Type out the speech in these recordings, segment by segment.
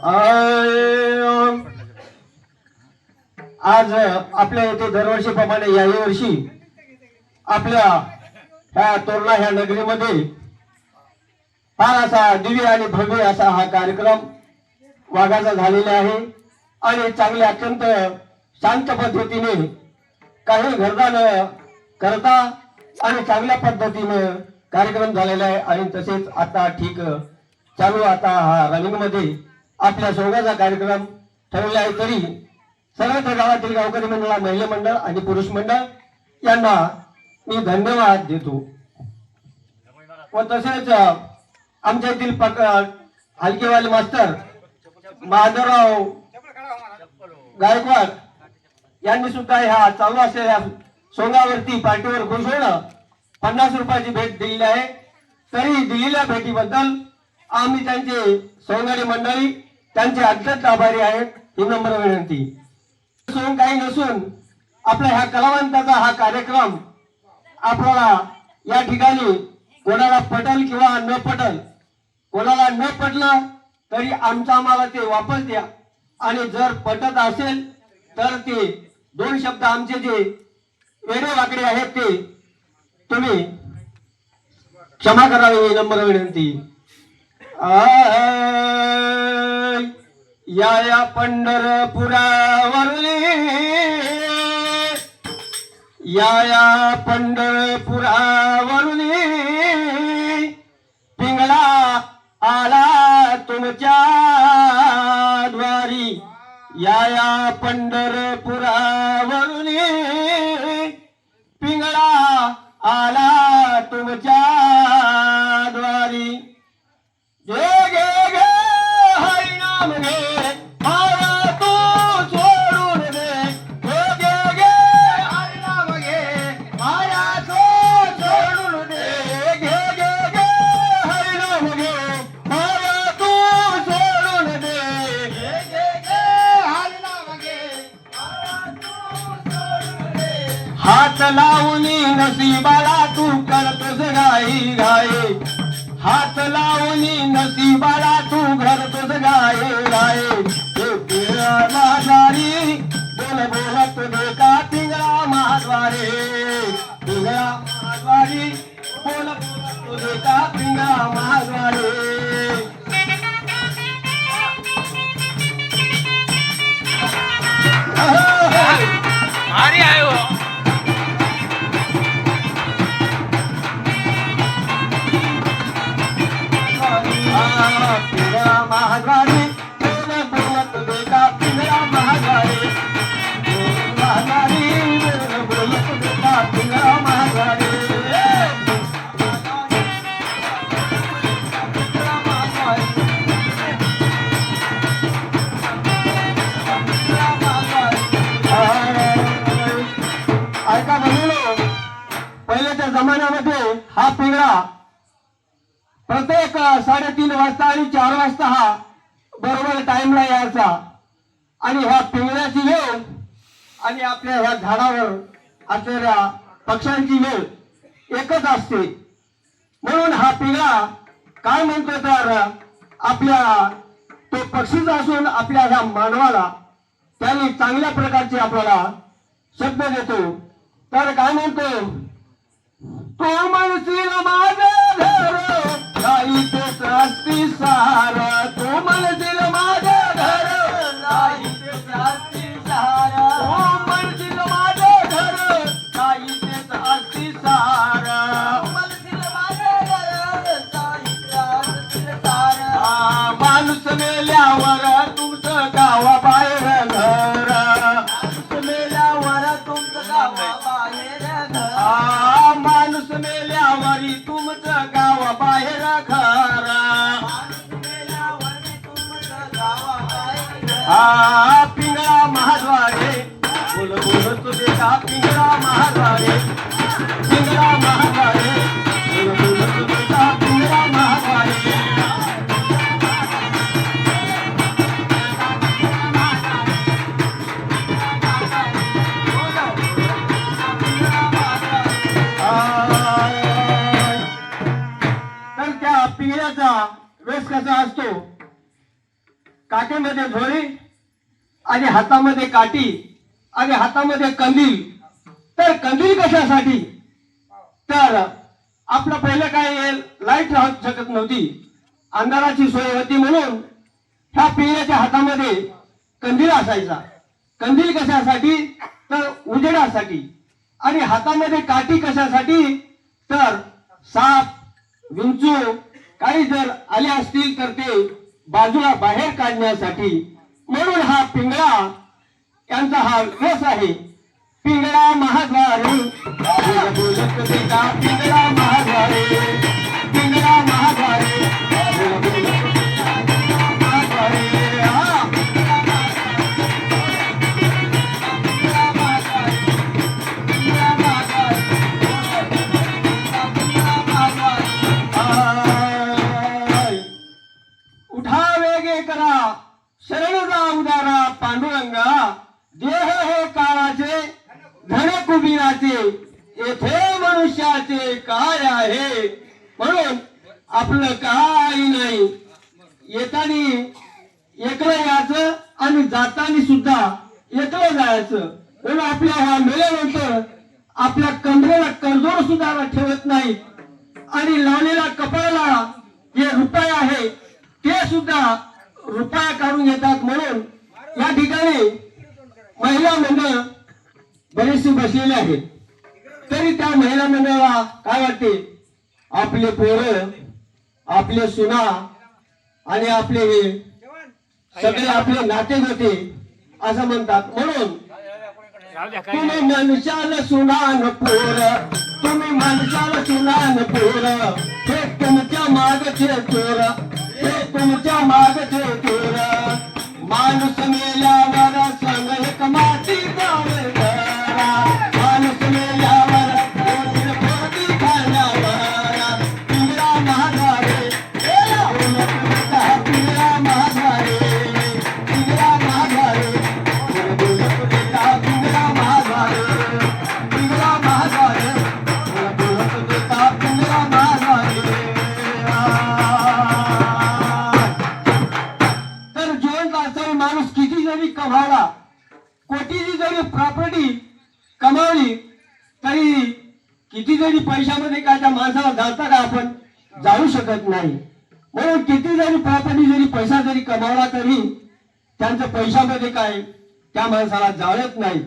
आज आपल्या इथे दरवर्षीप्रमाणे याही वर्षी आपल्या ह्या तोरणा ह्या नगरीमध्ये फार असा दिव्य आणि भव्य असा हा कार्यक्रम वाघाचा झालेला आहे आणि चांगले अत्यंत शांत पद्धतीने काही गर्दा न करता आणि चांगल्या पद्धतीने कार्यक्रम झालेला आहे आणि तसेच आता ठीक चालू आता हा रनिंग मध्ये आपल्या सोहळ्याचा कार्यक्रम ठरवला आहे तरी सर्व गावातील गावकरी मंडळ महिला मंडळ आणि पुरुष मंडळ यांना मी धन्यवाद देतो व तसेच आमच्या येथील हलकेवाले मास्टर माधवराव गायकवाड यांनी सुद्धा ह्या चालू असलेल्या सोंगावरती पार्टीवर खुश होणं 50 रुपयाची भेट दिलेली आहे तरी दिलेल्या भेटीबद्दल आम्ही त्यांचे सोंगाडी मंडळी त्यांचे अत्यंत आभारी आहेत ही नम्र विनंती सोंग काही नसून आपल्या ह्या कलावंताचा हा कार्यक्रम आपल्याला या ठिकाणी कोणाला पटल किंवा न पटल कोणाला न पटलं तरी आम्हाला ते वापस द्या आणि जर पटत असेल तर ते दोन शब्द आमचे जे वेडे वाकडे आहेत ते तुम्ही क्षमा करावी ही नम्र विनंती या पंढरपुरावरली या पंढरपुरावरली पिंगळा आला तुमच्या द्वारी या पंढरपुरावरली पिंगळा आला तुमच्या द्वारी गे गे गे हरी नाम घे माया तू सोडून दे गे गे गे हरी नाम घे माया तू सोडून दे गे गे गे हरी नाम घे माया तू सोडून दे गे गे गे हरी नाम घे माया तू सोडून दे हात लावून नसीबाला तू करतोस गाई गाये हात लावून नसीबाला तू घरतोस गाये गाये माझारी बोल बोलत दे का पिंगळा महाद्वारे पिंगळा महाद्वारी बोल बोलत दे का पिंगळा महाद्वारे भारी आहे हो पिंगळा महाद्वारी बोल बोलत दे का पिंगळा महाद्वारे महाद्वारी बोल बोलत दे का पिंगळा महाद्वारे ऐका म्हणून पहिल्याच्या जमान्यामध्ये हा पिंगळा प्रत्येक 3:30 वाजता आणि 4 वाजता हा बरोबर टाइमला यायचा आणि ह्या पिंगळ्याची वेळ आणि आपल्या ह्या झाडावर असलेल्या पक्ष्यांची वेळ एकच असते म्हणून हा पिंगळा काय म्हणतो तर आपल्या तो पक्षीच असून आपल्या ह्या मानवाला त्यांनी चांगल्या प्रकारचे आपल्याला शब्द देतो तर काय म्हणतो तो म्हणशील माझं घर नाही तेच असती सारा तो म्हणशील माझं घर नाही तेच असती सारा तो म्हणशील माझं घर नाही तेच असती सारा म्हणशील माझं घर नाही तेच असती सारा माणूस मेल्यावर तुमचं गावाबाहेर घर माणूस मेल्यावर तुमचं गावाबाहेर घर माणूस मेल्यावरी तुमचं गाव बाहेर खरा हा पिंगळा महाद्वारे बोल बोल तुझे का पिंगळा महाद्वारे पिंगळा महाद्वारे बोल बोल तुझे का पिंगळा महाद्वारे पिंगळ्याचा वेश कसा असतो काठीमध्ये झोळी आणि हातामध्ये काठी आणि हातामध्ये कंदील. तर कंदील कशासाठी? तर आपलं पहिलं काय लाईट राहू शकत नव्हती, अंधाराची सोय होती, म्हणून ह्या पिंगळ्याच्या हातामध्ये कंदील असायचा. कंदील कशासाठी? तर उजेडासाठी. आणि हातामध्ये काठी कशासाठी? तर साप विंचू काही जर आले असतील तर ते बाजूला बाहेर काढण्यासाठी. म्हणून हा पिंगळा यांचा हा वेश आहे. पिंगळा महाद्वारे बोलत बेटा, पिंगळा महाद्वारे, पिंगळा महाद्वारे बोलत बेटा, महाद्वारे. हा. उठा वेगे करा, शरण जा उदारा पांडुरंगा. देह हे काळाचे, धन कुबीराचे, येथे मनुष्याचे काय आहे. म्हणून आपलं काही नाही. येतानी एकलं यायचं आणि जातानी सुद्धा एकलं जायचं. म्हणून आपल्या ह्या मेल्यानंतर आपल्या कमरेला कर्जोर सुद्धा ठेवत नाही. आणि लावलेला कपाळाला जे रुपये आहे ते सुद्धा रुपया काढून घेतात. म्हणून या ठिकाणी महिला मंडळ बरेचसे बसलेले आहेत. तरी त्या महिला मंडळाला काय वाटते? आपले पोरं, आपले सुना आणि आपले हे सगळे आपले नाते होते असं म्हणतात. म्हणून तुम्ही मनुष्याला सुनान पोर, तुम्ही मनुष्याला सुनान पोर, हे तुमच्या मागचे चोर, हे तुमच्या मागचे चोर. माणूस मेल्यावर संग एक माती जाळणारा, माणूस मेल्यावर पोटी खाण्यावर. पिंगळा महाद्वारे, पिंगळा महाद्वारे, पिंगळा महाद्वारे, पिंगळा महाद्वारे, पिंगळा महाद्वारे, पिंगळा महाद्वारे. तर जिवंत असताना माणूस किती जरी कमावला, कोटीची जरी प्रॉपर्टी कमावली, तरी किती जरी पैशामध्ये काय त्या माणसाला जाता का आपण जाऊ शकत नाही. म्हणून किती जरी प्रॉपर्टी जरी पैसा जरी कमावला तरी त्यांचं पैशामध्ये काय त्या माणसाला जाळत नाही.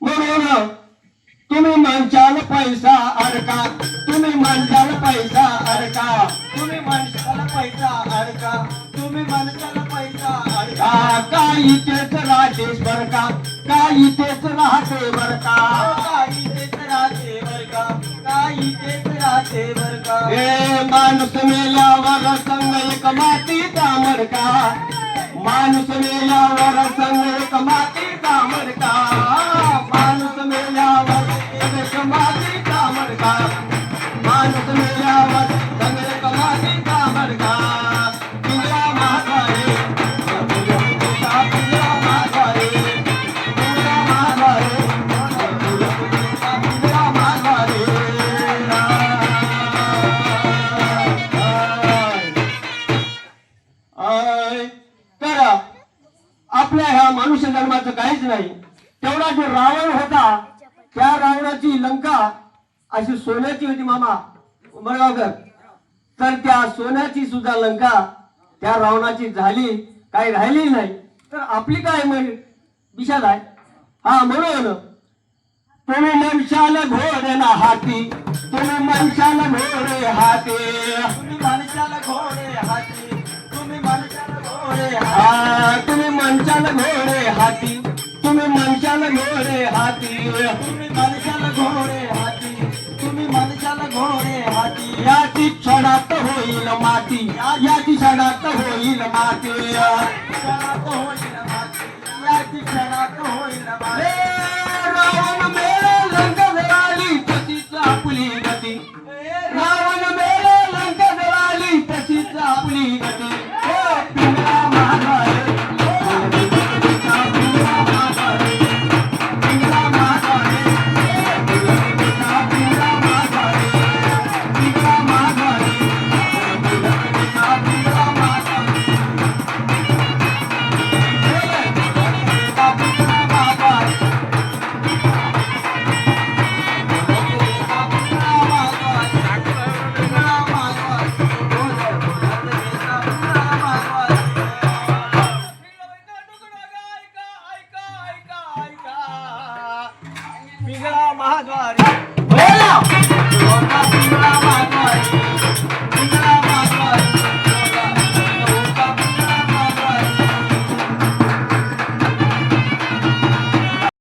म्हणून तुम्ही माणसाला पैसा अडका, तुम्ही माणसाला पैसा अडका, तुम्ही माणसाला पैसा अडका, तुम्ही माणसाला पैसा अडका. काही तेच राहतेस बर का, काही तेच राहते बर का, काही तेच राहते बर का, काही तेच राहते बर का. हे माणूस मेल्यावर संग एक मातीचा मडका, माणूस मेल्यावर संग एक मातीचा मडका, माणूस मेल्यावर एक मातीचा मडका, माणूस मेल्यावर संग एक मातीचा मडका. पिंगळा महाद्वारे, पिंगळा महाद्वारे, पिंगळा महाद्वारे, पिंगळा महाद्वारे. तर आपल्या ह्या मनुष्य जन्माचं काहीच नाही. तेवढा जो रावण होता त्या रावणाची लंका अशी सोन्याची होती मामा उमरगावकर. तर त्या सोन्याची सुद्धा लंका त्या रावणाची झाली, काही राहिली नाही. तर आपली काय विषाद आहे. हा, म्हणून तुम्ही मनशाला घोडे ना हाती, तुम्ही मनशाला घोडे हाती, तुम्ही मनशाला घोडे हाती, तुम्ही मनशाला घोडे हा, तुम्ही मनशाला घोडे हाती, तुम्ही मनशाला घोडे हाती, तुम्ही मनशाला घोडे हाती, तुम्ही मनशाला घोडे हाती. याची क्षणात होईल माती, याची क्षणात होईल माती, क्षणात होईल माती, याची क्षणात होईल माती. रावण